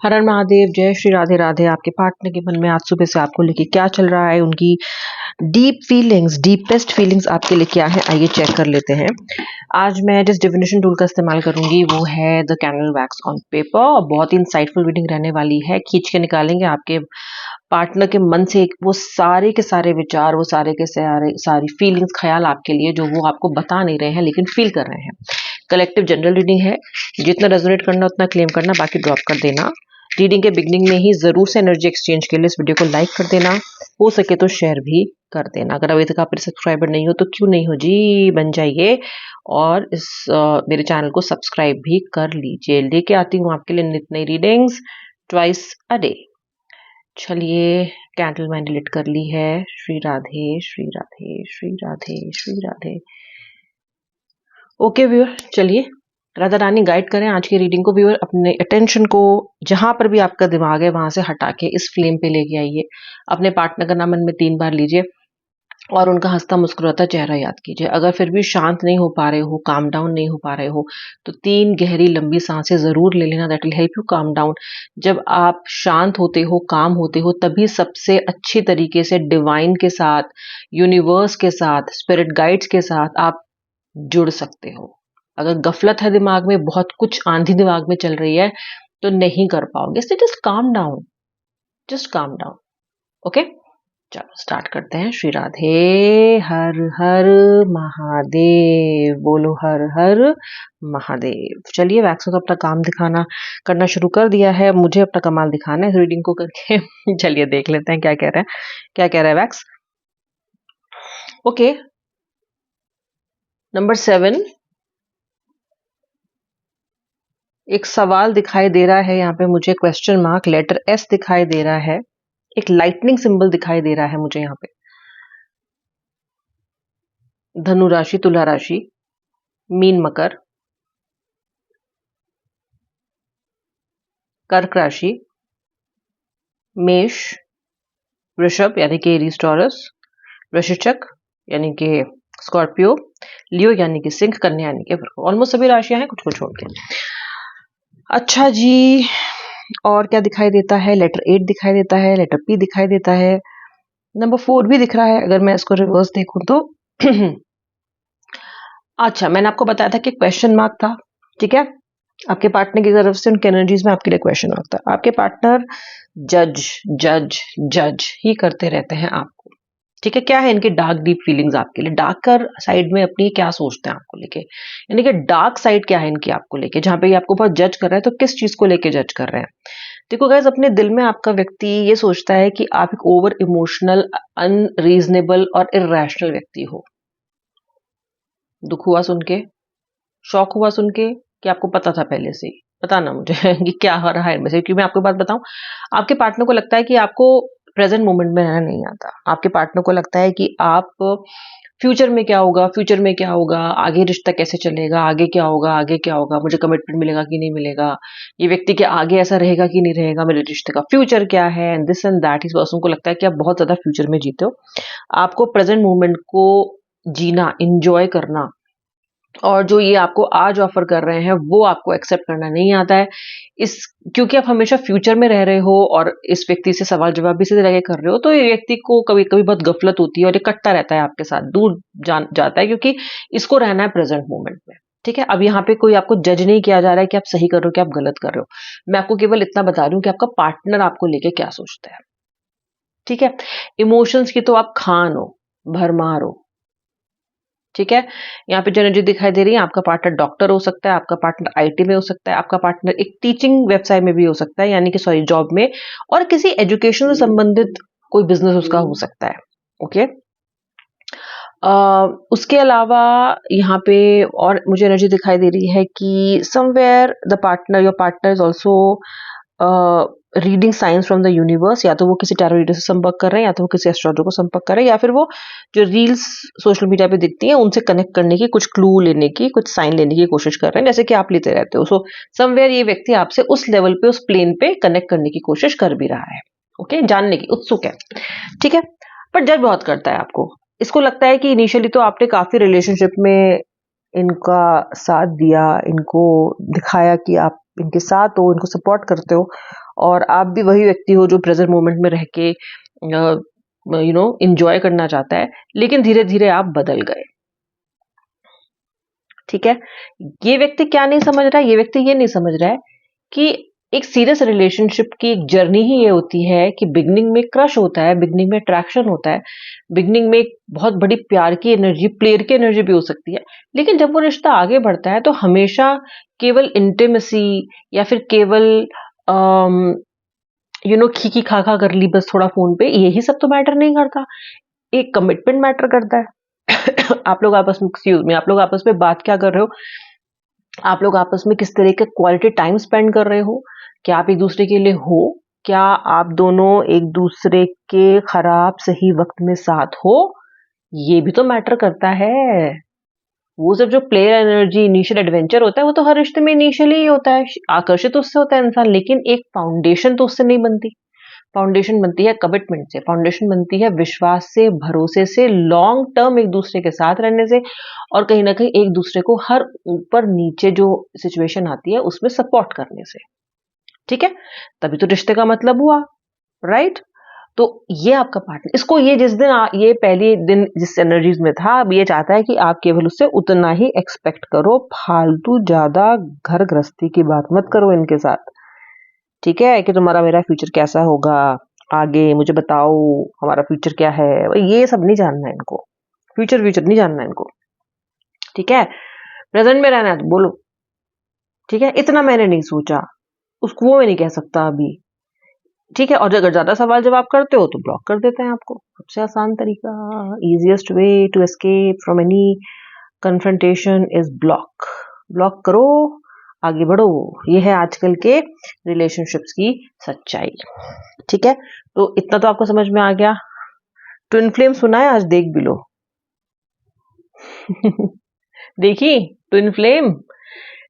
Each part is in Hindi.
हर हर महादेव, जय श्री राधे राधे। आपके पार्टनर के मन में आज सुबह से आपको लेके क्या चल रहा है, उनकी डीप फीलिंग्स, डीपेस्ट फीलिंग्स आपके लिए क्या है, आइए चेक कर लेते हैं। आज मैं जिस डिविनेशन टूल का इस्तेमाल करूंगी वो है the candle wax on paper, और बहुत ही इंसाइटफुल रीडिंग रहने वाली है। खींच के निकालेंगे आपके पार्टनर के मन से वो सारे के सारे विचार, वो सारे के सारी फीलिंग्स, ख्याल आपके लिए जो वो आपको बता नहीं रहे हैं लेकिन फील कर रहे हैं। कलेक्टिव जनरल रीडिंग है, जितना रेजोनेट करना उतना क्लेम करना, बाकी ड्रॉप कर देना। रीडिंग के बिगनिंग में ही जरूर से एनर्जी एक्सचेंज के लिए इस वीडियो को लाइक कर देना, हो सके तो शेयर भी कर देना। अगर अभी तक आप मेरे सब्सक्राइबर नहीं हो तो क्यों नहीं हो जी, बन जाइए और इस मेरे चैनल को सब्सक्राइब भी कर लीजिए। लेके आती हूँ आपके लिए नित नई रीडिंग्स ट्वाइस अ डे। चलिए, कैंडल मैंने लिट कर ली है। श्री राधे श्री राधे श्री राधे श्री राधे। ओके व्यूअर, चलिए राधा रानी गाइड करें आज की रीडिंग को। व्यूअर, अपने अटेंशन को जहां पर भी आपका दिमाग है वहां से हटा के इस फ्लेम पे लेके आइए। अपने पार्टनर का नाम मन में 3 बार लीजिए और उनका हंसता मुस्कुराता चेहरा याद कीजिए। अगर फिर भी शांत नहीं हो पा रहे हो, काम डाउन नहीं हो पा रहे हो, तो 3 गहरी लंबी सांसें जरूर ले लेना। That will help you calm down. जब आप शांत होते हो, काम होते हो, तभी सबसे अच्छी तरीके से डिवाइन के साथ, यूनिवर्स के साथ, स्पिरिट गाइड्स के साथ आप जुड़ सकते हो। अगर गफलत है दिमाग में, बहुत कुछ आंधी दिमाग में चल रही है, तो नहीं कर पाओगे। इसलिए just calm down, just calm down. Okay, चलो स्टार्ट करते हैं। श्री राधे। हर हर महादेव, बोलो हर हर महादेव। चलिए, वैक्स तो अपना काम दिखाना करना शुरू कर दिया है, मुझे अपना कमाल दिखाना है रीडिंग को करके। चलिए देख लेते हैं क्या कह रहे हैं, क्या कह रहा है वैक्स। ओके, नंबर 7, एक सवाल दिखाई दे रहा है यहाँ पे मुझे, क्वेश्चन मार्क, लेटर एस दिखाई दे रहा है, एक लाइटनिंग सिंबल दिखाई दे रहा है मुझे यहाँ पे। धनु राशि, तुला राशि, मीन मकर, कर्क राशि, मेष, वृषभ यानी कि एरीज टॉरस, वृश्चिक यानी कि स्कॉर्पियो, लियो यानी कि सिंह, कन्या यानी कि वर्गो। ऑलमोस्ट सभी राशियां हैं, कुछ को छोड़ के। अच्छा जी, और क्या दिखाई देता है? लेटर 8 दिखाई देता है, लेटर पी दिखाई देता है, नंबर 4 भी दिख रहा है अगर मैं इसको रिवर्स देखूं तो। अच्छा, मैंने आपको बताया था कि क्वेश्चन मार्क था, ठीक है। आपके पार्टनर की तरफ से उनके एनर्जीज में आपके लिए क्वेश्चन मार्क था। आपके पार्टनर जज जज जज ही करते रहते हैं आपको, ठीक है। क्या है इनकी डार्क डीप फीलिंग्स आपके लिए? डार्कर साइड में अपनी क्या सोचते हैं आपको लेके, यानी कि डार्क साइड क्या है इनकी आपको लेके, जहां पे ये आपको बहुत जज कर रहा है, तो किस चीज को लेके जज कर रहे हैं? देखो गाइस, अपने दिल में आपका व्यक्ति ये सोचता है कि आप एक ओवर इमोशनल, अनरीजनेबल और इर्रेशनल व्यक्ति हो। दुख हुआ सुन के, शौक हुआ सुन के, कि आपको पता था पहले से ही? बताना मुझे कि क्या हो रहा है इनमें से। क्योंकि मैं आपको बात बताऊं, आपके पार्टनर को लगता है कि आपको प्रेजेंट मोमेंट में रहना नहीं आता। आपके पार्टनर को लगता है कि आप फ्यूचर में क्या होगा, फ्यूचर में क्या होगा, आगे रिश्ता कैसे चलेगा, आगे क्या होगा, आगे क्या होगा, मुझे कमिटमेंट मिलेगा कि नहीं मिलेगा, ये व्यक्ति के आगे ऐसा रहेगा कि नहीं रहेगा, मेरे रिश्ते का फ्यूचर क्या है, एंड दिस एंड दैट। इस पर्सन को लगता है कि आप बहुत ज्यादा फ्यूचर में जीते हो, आपको प्रेजेंट मोमेंट को जीना, इंजॉय करना, और जो ये आपको आज ऑफर कर रहे हैं वो आपको एक्सेप्ट करना नहीं आता है। इस क्योंकि आप हमेशा फ्यूचर में रह रहे हो और इस व्यक्ति से सवाल जवाब भी सीधे लगे कर रहे हो, तो ये व्यक्ति को कभी कभी बहुत गफलत होती है और ये कटता रहता है आपके साथ, दूर जाता है, क्योंकि इसको रहना है प्रेजेंट मोमेंट में, ठीक है। अब यहाँ पे कोई आपको जज नहीं किया जा रहा है कि आप सही कर रहे हो कि आप गलत कर रहे हो। मैं आपको केवल इतना बता रही हूँ कि आपका पार्टनर आपको लेके क्या सोचता है, ठीक है। इमोशंस की तो आप खान हो, भरमार हो, ठीक है। यहाँ पे जो एनर्जी दिखाई दे रही है, आपका पार्टनर डॉक्टर हो सकता है, आपका पार्टनर आईटी में हो सकता है, आपका पार्टनर एक टीचिंग व्यवसाय में भी हो सकता है, यानी कि सॉरी जॉब में, और किसी एजुकेशन से संबंधित कोई बिजनेस उसका हो सकता है, ओके। उसके अलावा यहाँ पे और मुझे एनर्जी दिखाई दे रही है कि somewhere the partner, your partner is also reading science from the universe. या तो वो किसी टैरो रीडर से संपर्क कर रहे हैं, या तो वो किसी एस्ट्रोलॉजर को संपर्क कर रहे हैं, या फिर वो जो रील्स सोशल मीडिया पे दिखती हैं उनसे कनेक्ट करने की, कुछ क्लू लेने की, कुछ साइन लेने की कोशिश कर रहे हैं, जैसे कि आप लेते रहते हो। सो समवेयर ये व्यक्ति आपसे उस लेवल पे, उस प्लेन पे कनेक्ट करने की कोशिश कर भी रहा है, ओके, जानने की उत्सुक है, ठीक है। पर जज बहुत करता है आपको। इसको लगता है कि इनिशियली तो आपने काफी रिलेशनशिप में इनका साथ दिया, इनको दिखाया कि आप इनके साथ हो, इनको सपोर्ट करते हो, और आप भी वही व्यक्ति हो जो प्रेजेंट मोमेंट में रह के एंजॉय करना चाहता है, लेकिन धीरे धीरे आप बदल गए। ठीक है, ये व्यक्ति क्या नहीं समझ रहा है, ये व्यक्ति ये नहीं समझ रहा है कि एक सीरियस रिलेशनशिप की एक जर्नी ही ये होती है कि बिगनिंग में क्रश होता है, बिगनिंग में अट्रैक्शन होता है, बिगनिंग में एक बहुत बड़ी प्यार की एनर्जी, प्लेयर की एनर्जी भी हो सकती है, लेकिन जब वो रिश्ता आगे बढ़ता है तो हमेशा केवल इंटीमेसी या फिर केवल खी खा खा कर ली बस थोड़ा फोन पे, यही सब तो मैटर नहीं करता। एक कमिटमेंट मैटर करता है। आप लोग आपस में, एक्सक्यूज मी, आप लोग आपस में बात क्या कर रहे हो, आप लोग आपस में किस तरह के क्वालिटी टाइम स्पेंड कर रहे हो, क्या आप एक दूसरे के लिए हो, क्या आप दोनों एक दूसरे के खराब सही वक्त में साथ हो, ये भी तो मैटर करता है। वो सब जो प्लेयर एनर्जी, इनिशियल एडवेंचर होता है, वो तो हर रिश्ते में इनिशियली ही होता है, आकर्षित उससे होता है इंसान, लेकिन एक फाउंडेशन तो उससे नहीं बनती। फाउंडेशन बनती है कमिटमेंट से, फाउंडेशन बनती है विश्वास से, भरोसे से, लॉन्ग टर्म एक दूसरे के साथ रहने से, और कहीं ना कहीं एक दूसरे को हर ऊपर नीचे जो सिचुएशन आती है उसमें सपोर्ट करने से। ठीक है, तभी तो रिश्ते का मतलब हुआ, राइट। तो ये आपका पार्टनर, इसको ये जिस दिन ये पहले दिन जिस एनर्जीज में था, अब ये चाहता है कि आप केवल उससे उतना ही एक्सपेक्ट करो, फालतू ज्यादा घर गृहस्थी की बात मत करो इनके साथ। ठीक है, कि तुम्हारा मेरा फ्यूचर कैसा होगा आगे, मुझे बताओ हमारा फ्यूचर क्या है, ये सब नहीं जानना है इनको, फ्यूचर नहीं जानना है इनको। ठीक है, प्रेजेंट में रहना है तो बोलो, ठीक है, इतना मैंने नहीं सोचा, उसको वो मैं नहीं कह सकता अभी। ठीक है, और अगर ज्यादा सवाल जवाब करते हो तो ब्लॉक कर देते हैं आपको। सबसे आसान तरीका, easiest way to escape from any confrontation is block. Block करो, आगे बढ़ो, ये है आजकल के रिलेशनशिप्स की सच्चाई। ठीक है, तो इतना तो आपको समझ में आ गया। ट्विन फ्लेम सुना है, आज देख भी लो। देखी twin flame,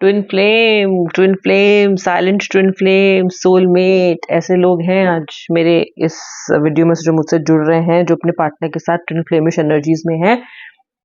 twin flame, silent twin flame, soulmate, ऐसे लोग हैं आज मेरे इस वीडियो में जो मुझसे जुड़ रहे हैं, जो अपने पार्टनर के साथ ट्विन फ्लेमिश एनर्जीज में है।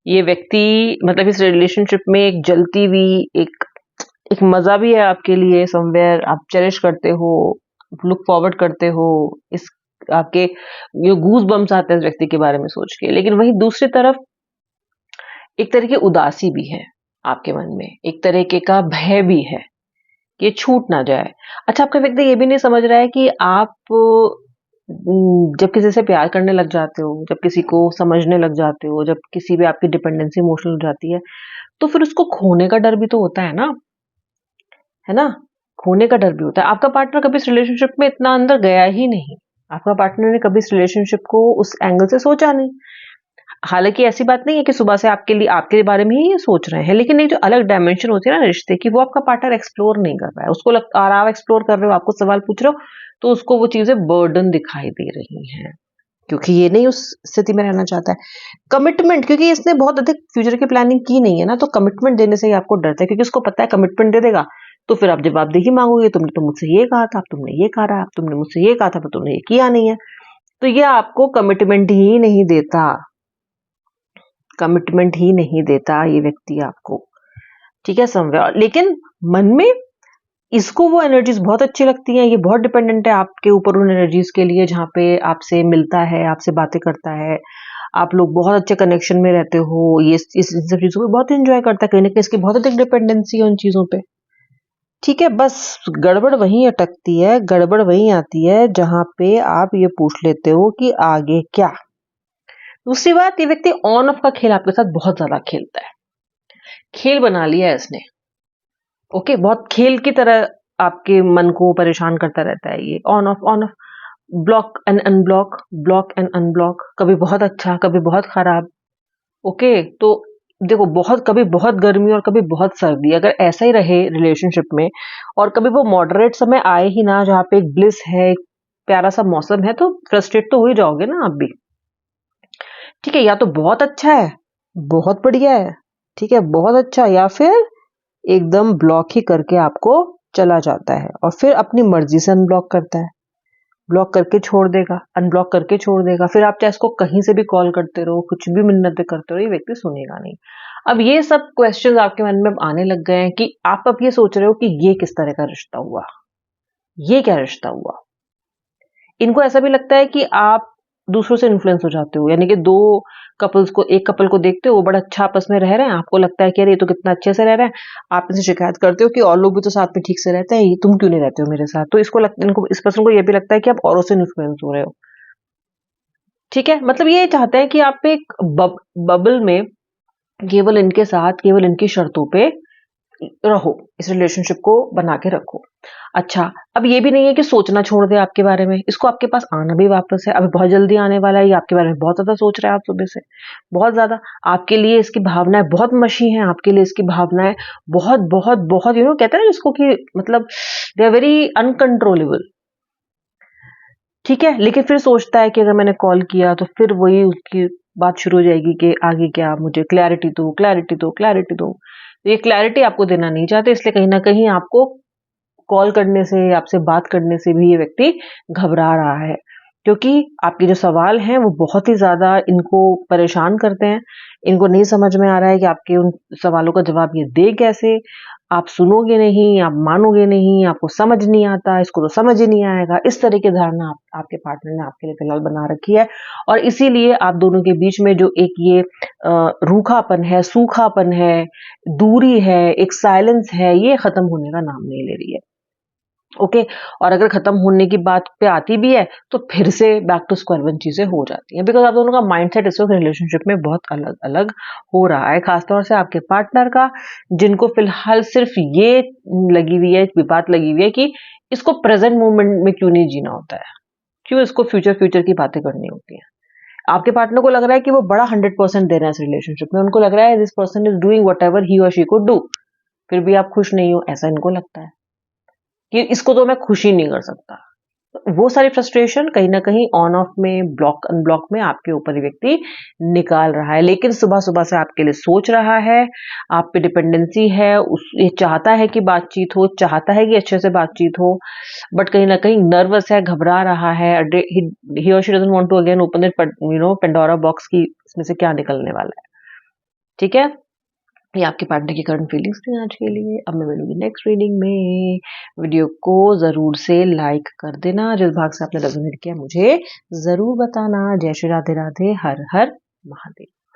ये व्यक्ति मतलब इस रिलेशनशिप में एक जलती हुई एक मजा भी है आपके लिए, समवेयर आप चेरिश करते हो, लुक फॉरवर्ड करते हो, इस आपके ये गूज बम्स आते हैं इस व्यक्ति के बारे में सोच के, लेकिन वही दूसरी तरफ एक तरह की उदासी भी है आपके मन में, एक तरीके का भय भी है कि ये छूट ना जाए। अच्छा, आपका व्यक्ति ये भी नहीं समझ रहा है कि आप जब किसी से प्यार करने लग जाते हो, जब किसी को समझने लग जाते हो, जब किसी भी आपकी डिपेंडेंसी इमोशनल हो जाती है, तो फिर उसको खोने का डर भी तो होता है ना, है ना, खोने का डर भी होता है। आपका पार्टनर कभी इस रिलेशनशिप में इतना अंदर गया ही नहीं, आपका पार्टनर ने कभी इस रिलेशनशिप को उस एंगल से सोचा नहीं। हालांकि ऐसी बात नहीं है कि सुबह से आपके बारे में ही ये सोच रहे हैं, लेकिन एक जो अलग डायमेंशन होती है ना रिश्ते की, वो आपका पार्टनर एक्सप्लोर नहीं कर रहा है। उसको और आप एक्सप्लोर कर रहे हो, आपको सवाल पूछ रहे हो, तो उसको वो चीजें बर्डन दिखाई दे रही हैं, क्योंकि ये नहीं उस स्थिति में रहना चाहता है। कमिटमेंट, क्योंकि इसने बहुत अधिक फ्यूचर की प्लानिंग की नहीं है ना, तो कमिटमेंट देने से ही आपको डरता है, क्योंकि उसको पता है कमिटमेंट दे देगा तो फिर आप जवाबदेही मांगोगे, तुमने तो मुझसे ये कहा था, तुमने ये कहा, तुमने मुझसे ये कहा था पर तुमने ये किया नहीं है। तो ये आपको कमिटमेंट ही नहीं देता, कमिटमेंट ही नहीं देता ये व्यक्ति आपको। ठीक है, समवेयर, लेकिन मन में इसको वो एनर्जीज बहुत अच्छी लगती हैं, ये बहुत डिपेंडेंट है आपके ऊपर उन एनर्जीज के लिए, जहाँ पे आपसे मिलता है, आपसे बातें करता है, आप लोग बहुत अच्छे कनेक्शन में रहते हो, ये इस सब चीजों को बहुत एंजॉय करता है, कहीं ना कहीं इसकी बहुत अधिक डिपेंडेंसी है उन चीजों पे। ठीक है, बस गड़बड़ वहीं अटकती है, गड़बड़ वहीं आती है जहां पे आप ये पूछ लेते हो कि आगे क्या। दूसरी बात, ये व्यक्ति ऑन ऑफ का खेल आपके साथ बहुत ज्यादा खेलता है, खेल बना लिया है इसने। ओके, बहुत खेल की तरह आपके मन को परेशान करता रहता है ये, on off, block and unblock, block and unblock, कभी बहुत अच्छा कभी बहुत खराब। ओके, तो देखो, बहुत कभी बहुत गर्मी और कभी बहुत सर्दी, अगर ऐसा ही रहे रिलेशनशिप में, और कभी वो मॉडरेट समय आए ही ना जहाँ पे एक ब्लिस है, एक प्यारा सा मौसम है, तो फ्रस्ट्रेट तो हो ही जाओगे ना आप भी। ठीक है, या तो बहुत अच्छा है, बहुत बढ़िया है, ठीक है, बहुत अच्छा, या फिर एकदम ब्लॉक ही करके आपको चला जाता है, और फिर अपनी मर्जी से अनब्लॉक करता है, ब्लॉक करके छोड़ देगा, अनब्लॉक करके छोड़ देगा, फिर आप चाहे इसको कहीं से भी कॉल करते रहो, कुछ भी मिन्नतें करते रहो, ये व्यक्ति सुनेगा नहीं। अब ये सब क्वेश्चंस आपके मन में आने लग गए हैं कि आप अब ये सोच रहे हो कि ये किस तरह का रिश्ता हुआ, ये क्या रिश्ता हुआ? इनको ऐसा भी लगता है कि आप दूसरों से इन्फ्लुएंस हो जाते हो, यानी कि एक कपल को देखते हो वो बड़ा अच्छा आपस में रह रहे हैं, आपको लगता है कि अरे ये तो कितना अच्छे से रह रहे हैं, आप इनसे शिकायत करते हो कि और लोग भी तो साथ में ठीक से रहते हैं, ये तुम क्यों नहीं रहते हो मेरे साथ? तो इस पर्सन को ये भी लगता है कि आप औरों से इन्फ्लुएंस हो रहे हो। ठीक है, मतलब ये चाहते हैं कि आप एक बबल में केवल इनके साथ, केवल इनकी शर्तों पे रहो, इस रिलेशनशिप को बना के रखो। अच्छा, अब ये भी नहीं है कि सोचना छोड़ दे आपके बारे में, इसको आपके पास आना भी वापस है, अभी बहुत जल्दी आने वाला है, ये आपके बारे में बहुत ज़्यादा सोच रहा है, आप सुबह से, बहुत ज़्यादा। आपके लिए इसकी भावनाएँ बहुत मशी हैं, आपके लिए इसकी भावनाएँ बहुत, बहुत, बहुत कहते हैं ना जिसको कि मतलब दे आर वेरी अनकंट्रोलेबल। ठीक है, लेकिन फिर सोचता है कि अगर मैंने कॉल किया तो फिर वही उसकी बात शुरू हो जाएगी कि आगे क्या, मुझे क्लैरिटी दो, क्लैरिटी दो, क्लैरिटी दो। तो ये क्लैरिटी आपको देना नहीं चाहते, इसलिए कहीं न कहीं आपको कॉल करने से, आपसे बात करने से भी ये व्यक्ति घबरा रहा है। क्योंकि आपके जो सवाल हैं वो बहुत ही ज़्यादा इनको परेशान करते हैं। इनको नहीं समझ में आ रहा है कि आपके उन सवालों का जवाब ये दे कैसे? आप सुनोगे नहीं, आप मानोगे नहीं, आपको समझ नहीं आता, इसको तो समझ ही नहीं आएगा। इस तरह की धारणा आपके पार्टनर ने आपके लिए फिलहाल बना रखी है और इसीलिए आप दोनों के बीच में जो एक ये रूखापन है, सूखापन है, दूरी है, एक साइलेंस है, ये खत्म होने का नाम नहीं ले रही है। ओके, और अगर खत्म होने की बात पे आती भी है तो फिर से बैक टू स्क्वायर वन चीजें हो जाती हैं, बिकॉज आप दोनों का माइंडसेट इस वक्त रिलेशनशिप में बहुत अलग अलग हो रहा है, खासतौर से आपके पार्टनर का, जिनको फिलहाल सिर्फ ये लगी हुई है, बात लगी हुई है कि इसको प्रेजेंट मोमेंट में क्यों नहीं जीना होता है, क्यों इसको फ्यूचर फ्यूचर की बातें करनी होती है। आपके पार्टनर को लग रहा है कि वो बड़ा 100% दे रहे हैं इस रिलेशनशिप में, उनको लग रहा है this person is doing what ever he और शी कुड डू, फिर भी आप खुश नहीं हो, ऐसा इनको लगता है कि इसको तो मैं खुश ही नहीं कर सकता। तो वो सारी फ्रस्ट्रेशन कहीं न कहीं ऑन ऑफ में, ब्लॉक अनब्लॉक में आपके ऊपर ये व्यक्ति निकाल रहा है। लेकिन सुबह-सुबह से आपके लिए सोच रहा है, आप पे डिपेंडेंसी है, ये चाहता है कि बातचीत हो, चाहता है कि अच्छे से बातचीत हो, बट कहीं न कहीं नर्वस है, घबरा रहा है। ही और she doesn't want to again open that Pandora box की इसमें से क्या निकलने वाला है। ठीक है? ये आपके पार्टनर की करंट फीलिंग्स थी आज के लिए। अब मैं मिलूंगी नेक्स्ट रीडिंग में। वीडियो को जरूर से लाइक कर देना, जिस भाग से आपने रेजोनेट किया मुझे जरूर बताना। जय श्री राधे राधे, हर हर महादेव।